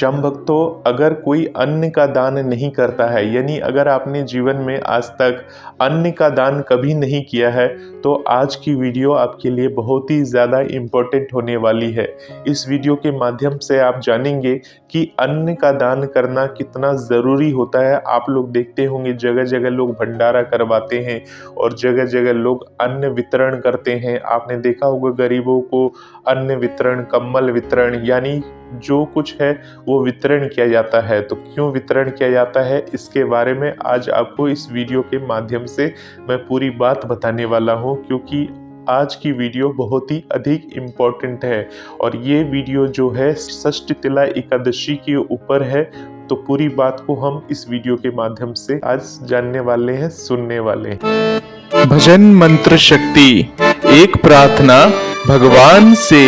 शम भक्तों, अगर कोई अन्न का दान नहीं करता है, यानी अगर आपने जीवन में आज तक अन्न का दान कभी नहीं किया है, तो आज की वीडियो आपके लिए बहुत ही ज़्यादा इम्पोर्टेंट होने वाली है। इस वीडियो के माध्यम से आप जानेंगे कि अन्न का दान करना कितना ज़रूरी होता है। आप लोग देखते होंगे जगह जगह लोग भंडारा करवाते हैं और जगह जगह लोग अन्न वितरण करते हैं। आपने देखा होगा गरीबों को अन्न वितरण, कंबल वितरण, यानी जो कुछ है वो वितरण किया जाता है। तो क्यों वितरण किया जाता है, इसके बारे में आज आपको इस वीडियो के माध्यम से मैं पूरी बात बताने वाला हूँ, क्योंकि आज की वीडियो बहुत ही अधिक इम्पोर्टेंट है और ये वीडियो जो है षष्ठ तिला एकादशी के ऊपर है। तो पूरी बात को हम इस वीडियो के माध्यम से आज जानने वाले हैं, सुनने वाले हैं। भजन मंत्र शक्ति, एक प्रार्थना भगवान से।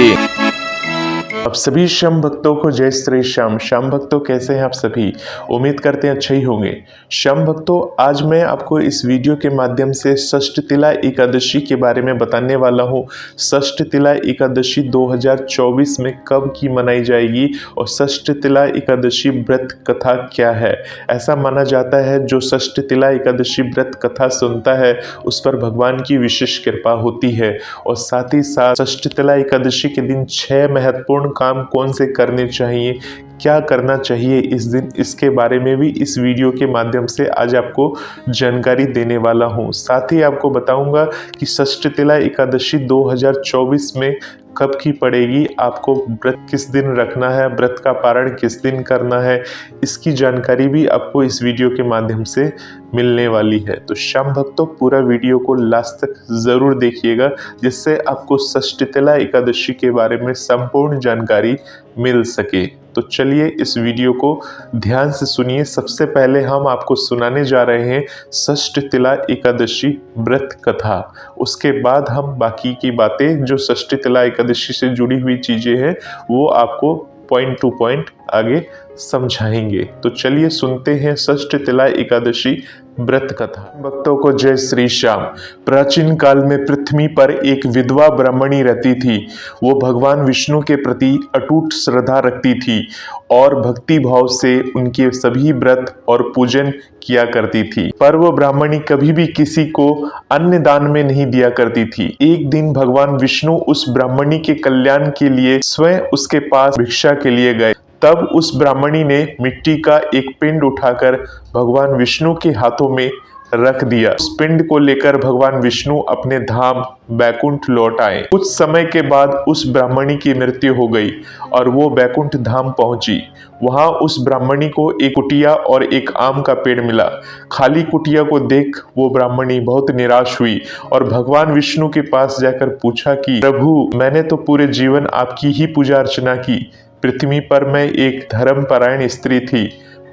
आप सभी श्याम भक्तों को जय श्री श्याम। श्याम भक्तों, कैसे हैं आप सभी? उम्मीद करते हैं अच्छे ही होंगे। श्याम भक्तों, आज मैं आपको इस वीडियो के माध्यम से षष्ठ तिला एकादशी के बारे में बताने वाला हूँ। षष्ठ तिला एकादशी 2024 में कब की मनाई जाएगी और षष्ठ तिला एकादशी व्रत कथा क्या है। ऐसा माना जाता है जो षष्ठ तिला एकादशी व्रत कथा सुनता है उस पर भगवान की विशेष कृपा होती है। और साथ ही साथ षष्ठ तिला एकादशी के दिन 6 महत्वपूर्ण काम कौन से करने चाहिए, क्या करना चाहिए इस दिन, इसके बारे में भी इस वीडियो के माध्यम से आज आपको जानकारी देने वाला हूं। साथ ही आपको बताऊंगा कि षष्ठ तिला एकादशी 2024 में कब की पड़ेगी, आपको व्रत किस दिन रखना है, व्रत का पारण किस दिन करना है, इसकी जानकारी भी आपको इस वीडियो के माध्यम से मिलने वाली है। तो श्याम भक्तों, पूरा वीडियो को लास्ट तक ज़रूर देखिएगा, जिससे आपको षष्ठ तिला एकादशी के बारे में संपूर्ण जानकारी मिल सके। तो चलिए इस वीडियो को ध्यान से सुनिए। सबसे पहले हम आपको सुनाने जा रहे हैं षष्ठ तिला एकादशी व्रत कथा। उसके बाद हम बाकी की बातें जो षष्ठ तिला एकादशी से जुड़ी हुई चीजें हैं वो आपको पॉइंट टू पॉइंट आगे समझाएंगे। तो चलिए सुनते हैं षष्ठ तिला एकादशी व्रत कथा। भक्तों को जय श्री श्याम। प्राचीन काल में पृथ्वी पर एक विधवा ब्राह्मणी रहती थी। वो भगवान विष्णु के प्रति अटूट श्रद्धा रखती थी और भक्ति भाव से उनके सभी व्रत और पूजन किया करती थी। पर वो ब्राह्मणी कभी भी किसी को अन्न दान में नहीं दिया करती थी। एक दिन भगवान विष्णु उस ब्राह्मणी के कल्याण के लिए स्वयं उसके पास भिक्षा के लिए गए। तब उस ब्राह्मणी ने मिट्टी का एक पिंड उठाकर भगवान विष्णु के हाथों में रख दिया। उस पिंड को लेकर भगवान विष्णु अपने धाम बैकुंठ लौट आए। कुछ समय के बाद उस ब्राह्मणी की मृत्यु हो गई और वो बैकुंठ धाम पहुंची। वहां उस ब्राह्मणी को एक कुटिया और एक आम का पेड़ मिला। खाली कुटिया को देख वो ब्राह्मणी बहुत निराश हुई और भगवान विष्णु के पास जाकर पूछा कि प्रभु, मैंने तो पूरे जीवन आपकी ही पूजा अर्चना की। पृथ्वी पर मैं एक धर्मपरायण स्त्री थी,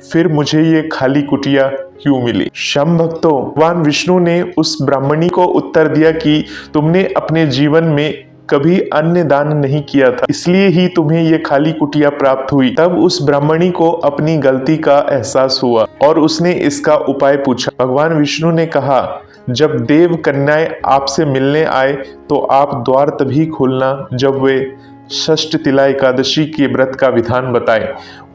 फिर मुझे ये खाली कुटिया क्यों मिली? श्याम भक्तों, भगवान विष्णु ने उस ब्राह्मणी को उत्तर दिया कि तुमने अपने जीवन में कभी अन्न दान नहीं किया था, इसलिए ही तुम्हें ये खाली कुटिया प्राप्त हुई। तब उस ब्राह्मणी को अपनी गलती का एहसास हुआ और उसने इसका उपाय पूछा। भगवान विष्णु ने कहा, जब देव कन्याएं आपसे मिलने आए तो आप द्वार तभी खोलना जब वे षष्ठ तिला एकादशी के व्रत का विधान बताएं।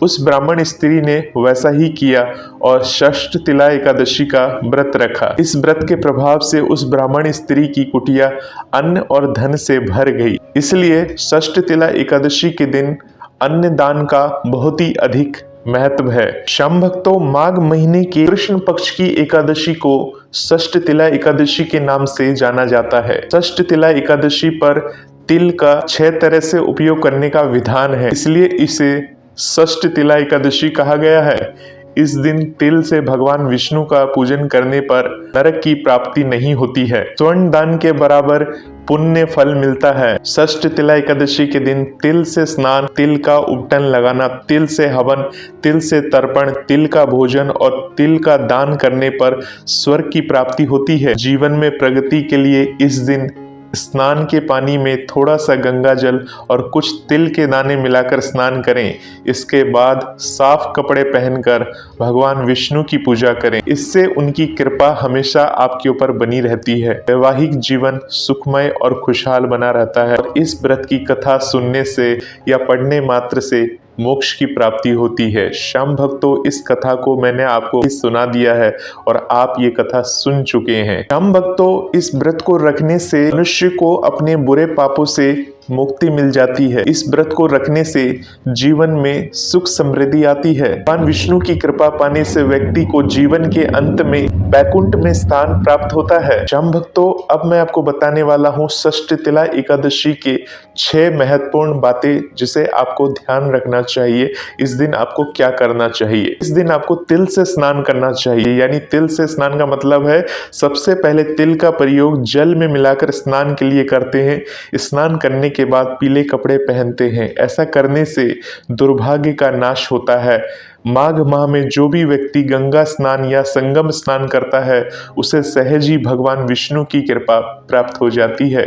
उस ब्राह्मण स्त्री ने वैसा ही किया और षष्ठ तिला एकादशी का व्रत रखा। इस व्रत के प्रभाव से उस ब्राह्मण स्त्री की कुटिया अन्न और धन से भर गई। इसलिए षष्ठ तिला एकादशी के दिन अन्न दान का बहुत ही अधिक महत्व है। श्याम भक्तों, माघ महीने के कृष्ण पक्ष की एकादशी को षष्ठ तिला एकादशी के नाम से जाना जाता है। षष्ठ तिला एकादशी पर तिल का 6 तरह से उपयोग करने का विधान है, इसलिए इसे षष्ठ तिला एकादशी कहा गया है। इस दिन तिल से भगवान विष्णु का पूजन करने पर नरक की प्राप्ति नहीं होती है। स्वर्ण दान के बराबर पुण्य फल मिलता है। षष्ठ तिला एकादशी के दिन तिल से स्नान, तिल का उपटन लगाना, तिल से हवन, तिल से तर्पण, तिल का भोजन और तिल का दान करने पर स्वर्ग की प्राप्ति होती है। जीवन में प्रगति के लिए इस दिन स्नान के पानी में थोड़ा सा गंगा जल और कुछ तिल के दाने मिलाकर स्नान करें। इसके बाद साफ कपड़े पहनकर भगवान विष्णु की पूजा करें। इससे उनकी कृपा हमेशा आपके ऊपर बनी रहती है। वैवाहिक जीवन सुखमय और खुशहाल बना रहता है। और इस व्रत की कथा सुनने से या पढ़ने मात्र से मोक्ष की प्राप्ति होती है। श्याम भक्तों, इस कथा को मैंने आपको सुना दिया है और आप ये कथा सुन चुके हैं। श्याम भक्तों, इस व्रत को रखने से मनुष्य को अपने बुरे पापों से मुक्ति मिल जाती है। इस व्रत को रखने से जीवन में सुख समृद्धि आती है। भगवान विष्णु की कृपा पाने से व्यक्ति को जीवन के अंत में बैकुंठ में स्थान प्राप्त होता है। श्याम भक्तों, अब मैं आपको बताने वाला हूँ षष्ठतिला एकादशी के 6 महत्वपूर्ण बातें जिसे आपको ध्यान रखना चाहिए। इस दिन आपको क्या करना चाहिए? इस दिन आपको तिल से स्नान करना चाहिए। यानी तिल से स्नान का मतलब है सबसे पहले तिल का प्रयोग जल में मिलाकर स्नान के लिए करते हैं। स्नान करने के बाद पीले कपड़े पहनते हैं। ऐसा करने से दुर्भाग्य का नाश होता है। माघ माह में जो भी व्यक्ति गंगा स्नान या संगम स्नान करता है उसे सहज ही भगवान विष्णु की कृपा प्राप्त हो जाती है।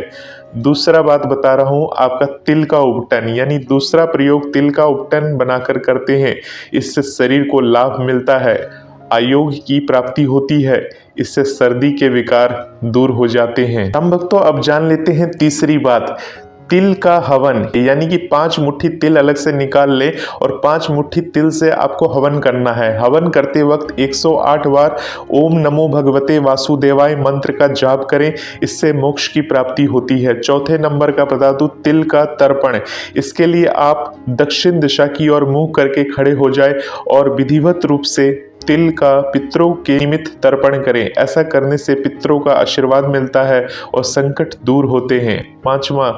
दूसरा बात बता रहा हूं, आपका तिल का उपटन यानी दूसरा प्रयोग तिल का उपटन बनाकर करते हैं। इससे शरीर को लाभ मिलता है, आयोग की प्राप्ति होती है, इससे सर्दी के विकार दूर हो जाते हैं। हम भक्तों, अब जान लेते हैं तीसरी बात, तिल का हवन। यानी कि 5 मुट्ठी तिल अलग से निकाल ले और 5 मुट्ठी तिल से आपको हवन करना है। हवन करते वक्त 108 बार ओम नमो भगवते वासुदेवाय मंत्र का जाप करें, इससे मोक्ष की प्राप्ति होती है। चौथे नंबर का बता दूं, तिल का तर्पण। इसके लिए आप दक्षिण दिशा की ओर मुंह करके खड़े हो जाए और विधिवत रूप से तिल का पितरों के निमित्त तर्पण करें। ऐसा करने से पितरों का आशीर्वाद मिलता है और संकट दूर होते हैं। 5वां,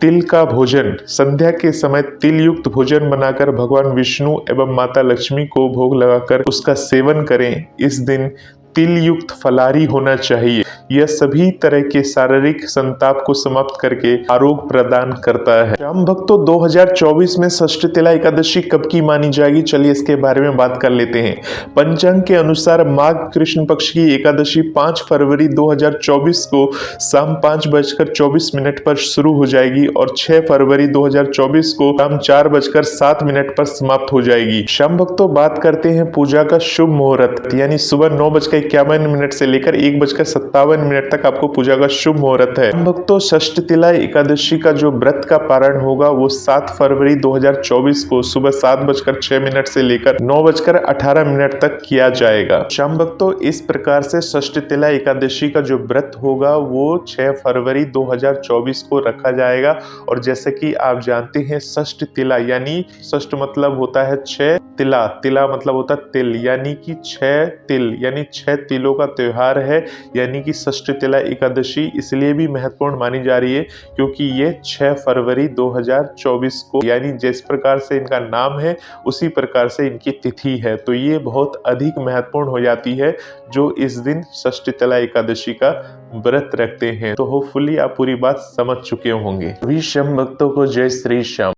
तिल का भोजन। संध्या के समय तिल युक्त भोजन बनाकर भगवान विष्णु एवं माता लक्ष्मी को भोग लगाकर उसका सेवन करें। इस दिन तिल युक्त फलाहारी होना चाहिए। यह सभी तरह के शारीरिक संताप को समाप्त करके आरोग्य प्रदान करता है। श्याम भक्तों, 2024 में षष्ठतिला एकादशी कब की मानी जाएगी? चलिए इसके बारे में बात कर लेते हैं। पंचांग के अनुसार माघ कृष्ण पक्ष की एकादशी 5 फरवरी 2024 को शाम 5:24 पर शुरू हो जाएगी और 6 फरवरी 2024 को शाम 4:07 पर समाप्त हो जाएगी। श्याम भक्तों, बात करते हैं पूजा का शुभ मुहूर्त। यानी सुबह 9:51 से लेकर 1:57 तक आपको पूजा का शुभ मुहूर्त है। भक्तों, षष्ठतिला एकादशी का जो व्रत का पारण होगा वो 7 फरवरी 2024 को सुबह 7:06 से लेकर 9:18 तक किया जाएगा। श्याम भक्तों, इस प्रकार से षष्ठतिला एकादशी का जो व्रत होगा वो 6 फरवरी 2024 को रखा जाएगा। और जैसे कि आप जानते हैं, षष्ठतिला यानी षष्ठ मतलब होता है 6, तिला तिला मतलब होता है तिल, यानी कि 6 तिल यानी 6 तिलों का त्योहार है। यानी कि षष्ठतिला एकादशी इसलिए भी महत्वपूर्ण मानी जा रही है क्योंकि ये 6 फरवरी 2024 को, यानी जिस प्रकार से इनका नाम है उसी प्रकार से इनकी तिथि है, तो ये बहुत अधिक महत्वपूर्ण हो जाती है जो इस दिन षष्ठतिला एकादशी का व्रत रखते हैं। तो होपफुली आप पूरी बात समझ चुके होंगे। सभी श्याम भक्तों को जय श्री श्याम।